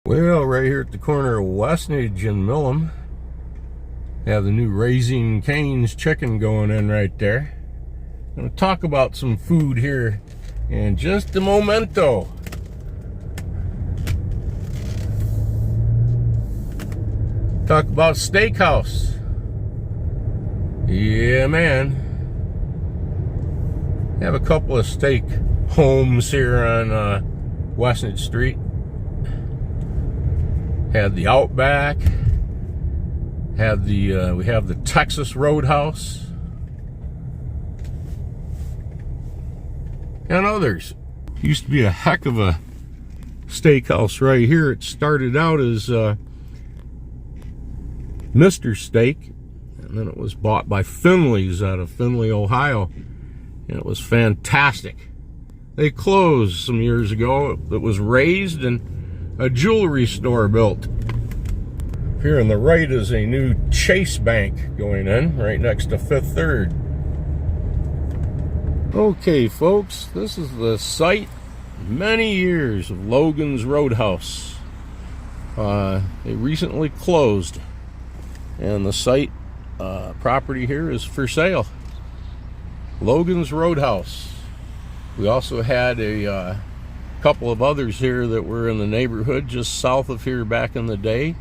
Well, right here at the corner of Westnedge and Millam, have the new Raising Cane's chicken going in right there. I'm going to talk about some food here in just a momento. Talk about steakhouse. Yeah, man. Have a couple of steak homes here on Westnedge Street. Had the Outback. Had the we have the Texas Roadhouse and others. Used to be a heck of a steakhouse right here. It started out as Mr. Steak, and then it was bought by Finley's out of Findlay, Ohio, and it was fantastic. They closed some years ago. It was raised and a jewelry store built. Here on the right is a new Chase Bank going in, right next to Fifth Third. Okay, folks, this is the site, many years, of Logan's Roadhouse. They recently closed, and the site property here is for sale. Logan's Roadhouse. We also had a couple of others here that were in the neighborhood just south of here back in the day.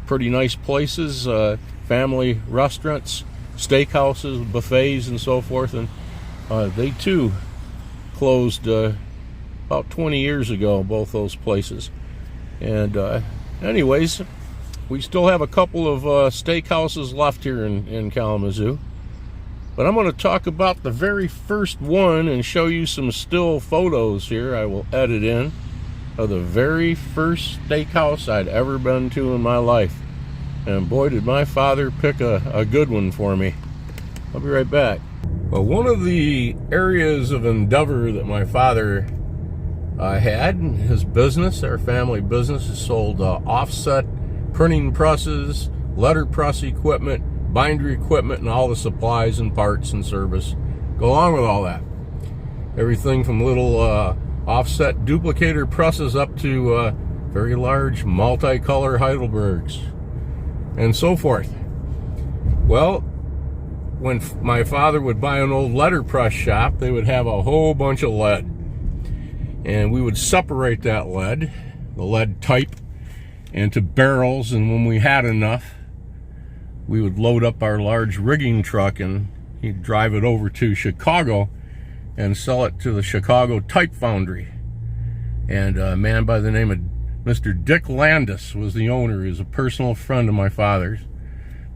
Pretty nice places, family restaurants, steakhouses, buffets, and so forth. And they too closed about 20 years ago, both those places. And anyways, we still have a couple of steakhouses left here in Kalamazoo. But I'm going to talk about the very first one and show you some still photos here I will edit in of the very first steakhouse I'd ever been to in my life. And boy, did my father pick a good one for me. I'll be right back. Well, one of the areas of endeavor that my father had in his business, our family business, is sold offset printing presses, letter press equipment, binder equipment, and all the supplies and parts and service go along with all that. Everything from little offset duplicator presses up to very large multicolor Heidelbergs and so forth. Well, when my father would buy an old letter press shop, they would have a whole bunch of lead, and we would separate that lead, the lead type, into barrels, and when we had enough, we would load up our large rigging truck and he'd drive it over to Chicago and sell it to the Chicago Type Foundry. And a man by the name of Mr. Dick Landis was the owner. He was a personal friend of my father's.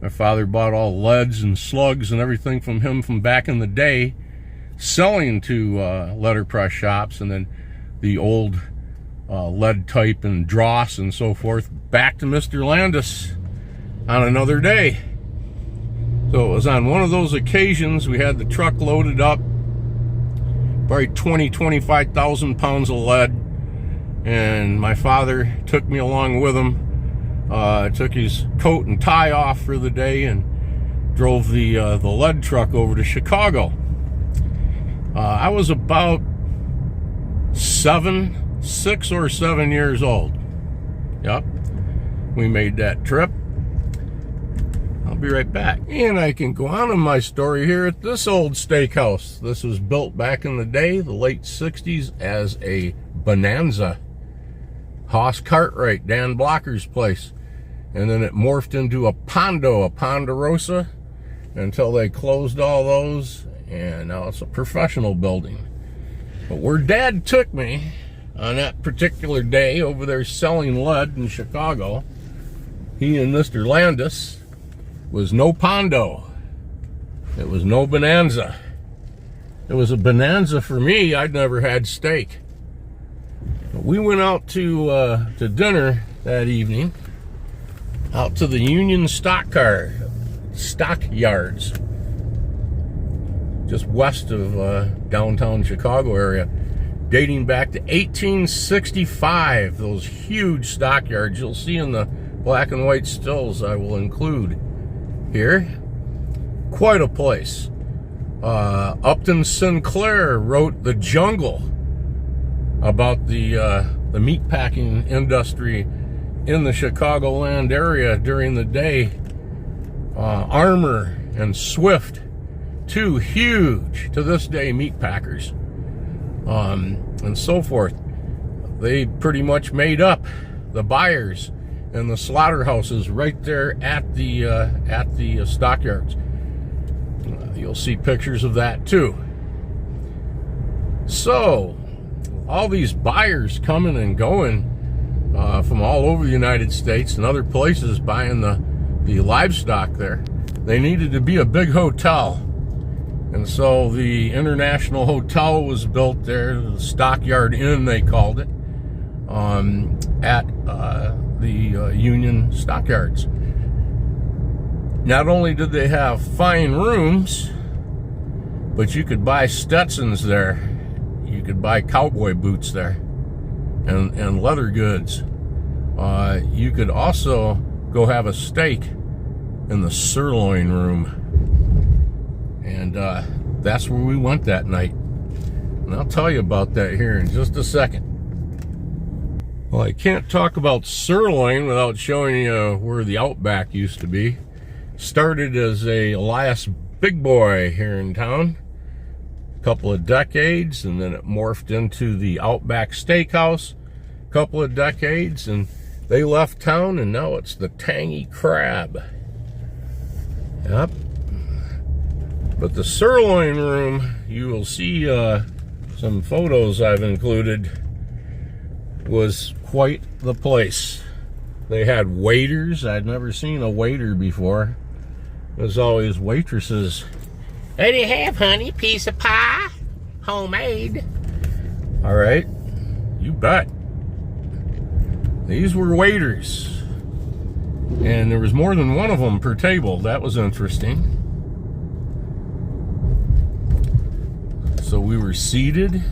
My father bought all leads and slugs and everything from him from back in the day, selling to letterpress shops, and then the old lead type and dross and so forth back to Mr. Landis on another day. So it was on one of those occasions we had the truck loaded up, probably 25,000 pounds of lead, and my father took me along with him, took his coat and tie off for the day, and drove the lead truck over to Chicago. I was about 6 or 7 years old. Yep, we made that trip. I'll be right back. And I can go on in my story here at this old steakhouse. This was built back in the day, the late 60s, as a bonanza. Hoss Cartwright, Dan Blocker's place. And then it morphed into a Pondo, a Ponderosa, until they closed all those, and now it's a professional building. But where Dad took me on that particular day over there selling lead in Chicago, he and Mr. Landis, was no Pondo. It was no bonanza. It was a bonanza for me. I'd never had steak. But we went out to dinner that evening, out to the Union Stockyards, just west of downtown Chicago area, dating back to 1865. Those huge stockyards you'll see in the black and white stills I will include here. Quite a place. Upton Sinclair wrote The Jungle about the the meat packing industry in the Chicagoland area during the day. Armour and Swift, two huge, to this day, meat packers, and so forth. They pretty much made up the buyers and the slaughterhouses right there at the stockyards. You'll see pictures of that too. So, all these buyers coming and going from all over the United States and other places buying the livestock there. They needed to be a big hotel. And so the International Hotel was built there, the Stockyard Inn they called it, at the Union Stockyards. Not only did they have fine rooms, but you could buy Stetsons there. You could buy cowboy boots there and leather goods. You could also go have a steak in the sirloin room. And that's where we went that night. And I'll tell you about that here in just a second. Well, I can't talk about sirloin without showing you where the Outback used to be. Started as a Elias Big Boy here in town. A couple of decades, and then it morphed into the Outback Steakhouse. A couple of decades, and they left town, and now it's the Tangy Crab. Yep. But the sirloin room, you will see some photos I've included, was quite the place. They had waiters. I'd never seen a waiter before. There's always waitresses. What do you have, honey? Piece of pie? Homemade. All right. You bet. These were waiters. And there was more than one of them per table. That was interesting. So we were seated,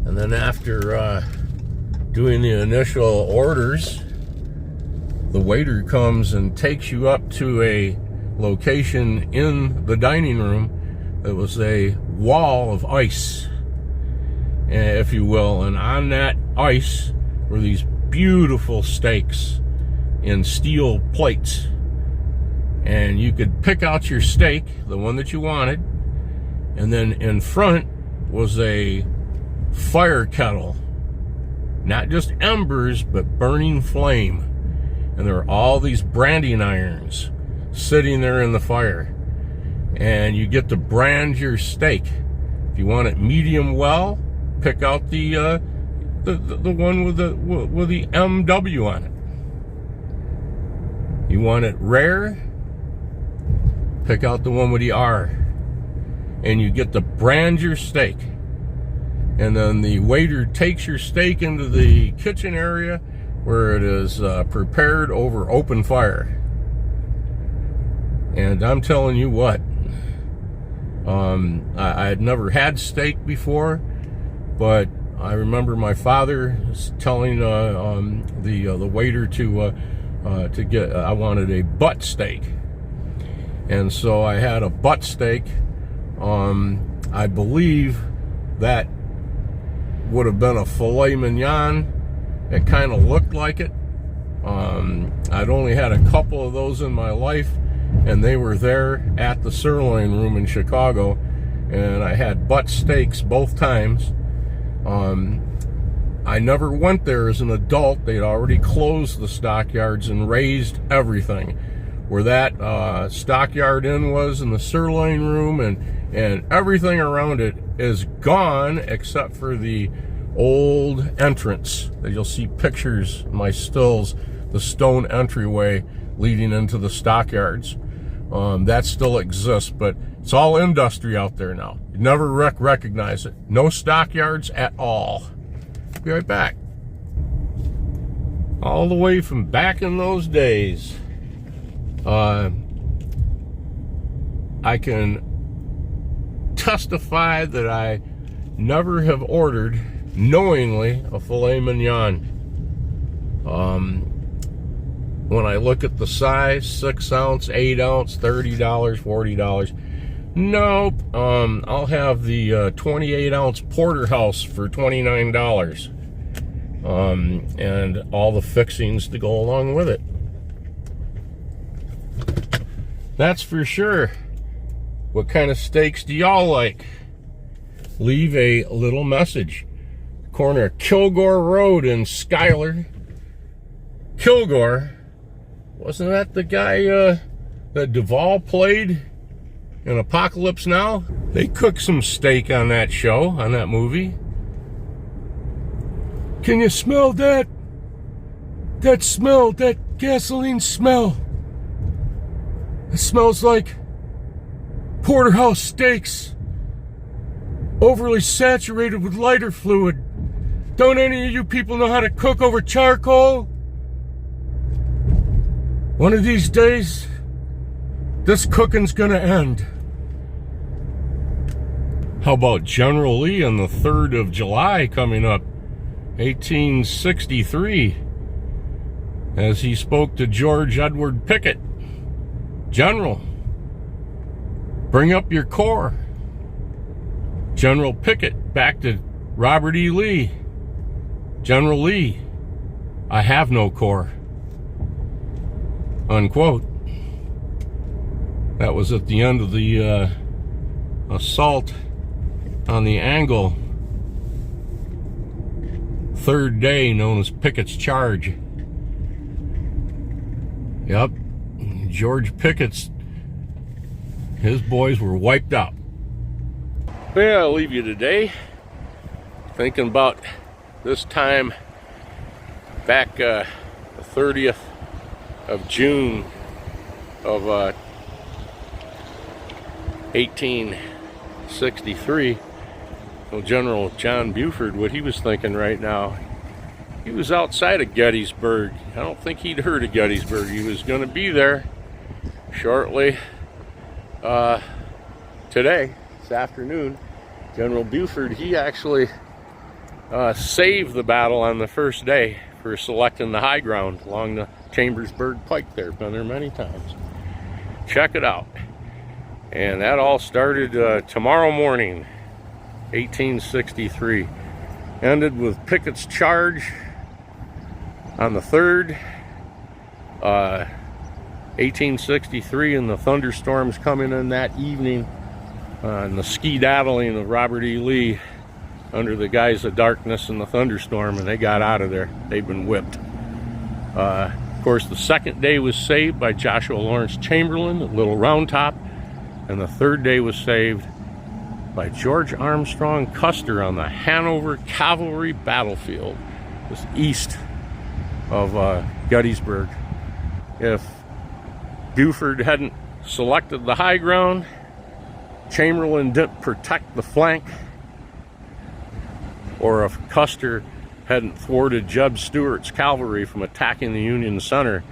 and then after doing the initial orders, the waiter comes and takes you up to a location in the dining room that was a wall of ice, if you will, and on that ice were these beautiful steaks in steel plates, and you could pick out your steak, the one that you wanted. And then in front was a fire kettle. Not just embers, but burning flame. And there were all these branding irons sitting there in the fire. And you get to brand your steak. If you want it medium well, pick out the one with the MW on it. You want it rare, pick out the one with the R. And you get to brand your steak. And then the waiter takes your steak into the kitchen area where it is prepared over open fire. And I'm telling you what, I had never had steak before, but I remember my father telling the waiter to get, I wanted a butt steak. And so I had a butt steak. I believe that would have been a filet mignon. It kind of looked like it. I'd only had a couple of those in my life, and they were there at the sirloin room in Chicago, and I had butt steaks both times. I never went there as an adult. They'd already closed the stockyards and raised everything. Where that Stockyard Inn was in the sirloin room and everything around it is gone except for the old entrance that you'll see pictures, my stills, the stone entryway leading into the stockyards. That still exists, but it's all industry out there now. You never recognize it. No stockyards at all. Be right back. All the way from back in those days. I can testify that I never have ordered knowingly a filet mignon. When I look at the size, 6 ounce, 8 ounce, $30, $40. Nope. I'll have the 28 ounce porterhouse for $29. and all the fixings to go along with it. That's for sure. What kind of steaks do y'all like? Leave a little message. Corner of Kilgore Road in Schuyler. Kilgore, wasn't that the guy that Duvall played in Apocalypse Now? They cooked some steak on that show, on that movie. Can you smell that? That smell, that gasoline smell. It smells like porterhouse steaks, overly saturated with lighter fluid. Don't any of you people know how to cook over charcoal? One of these days, this cooking's gonna end. How about General Lee on the 3rd of July coming up, 1863, as he spoke to George Edward Pickett. General, bring up your corps. General Pickett back to Robert E. Lee. General Lee, I have no corps. Unquote. That was at the end of the assault on the Angle. Third day, known as Pickett's Charge. Yep. George Pickett's, his boys were wiped out. Yeah, I'll leave you today thinking about this time back the 30th of June of 1863. Well, General John Buford, what he was thinking right now, he was outside of Gettysburg. I don't think he'd heard of Gettysburg. He was going to be there shortly today, this afternoon. General Buford, he actually saved the battle on the first day for selecting the high ground along the Chambersburg Pike there. Been there many times. Check it out. And that all started tomorrow morning, 1863. Ended with Pickett's Charge on the 3rd, 1863, and the thunderstorms coming in that evening, and the skedaddling of Robert E. Lee under the guise of darkness and the thunderstorm, and they got out of there. They'd been whipped. Of course, the second day was saved by Joshua Lawrence Chamberlain at Little Round Top, and the third day was saved by George Armstrong Custer on the Hanover Cavalry Battlefield, just east of Gettysburg. If Buford hadn't selected the high ground, Chamberlain didn't protect the flank, or if Custer hadn't thwarted Jeb Stuart's cavalry from attacking the Union center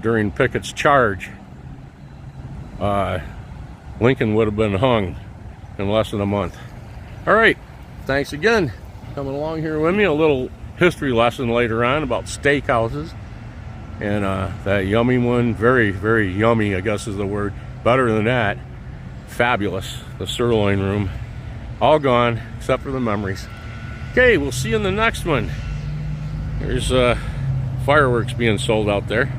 during Pickett's charge, Lincoln would have been hung in less than a month. All right, thanks again coming along here with me. A little history lesson later on about steakhouses, and that yummy one, very, very yummy, I guess is the word. Better than that, fabulous, the sirloin room. All gone except for the memories. Okay, we'll see you in the next one. There's fireworks being sold out there.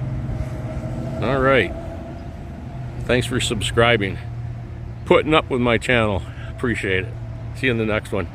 All right, thanks for subscribing, putting up with my channel. Appreciate it. See you in the next one.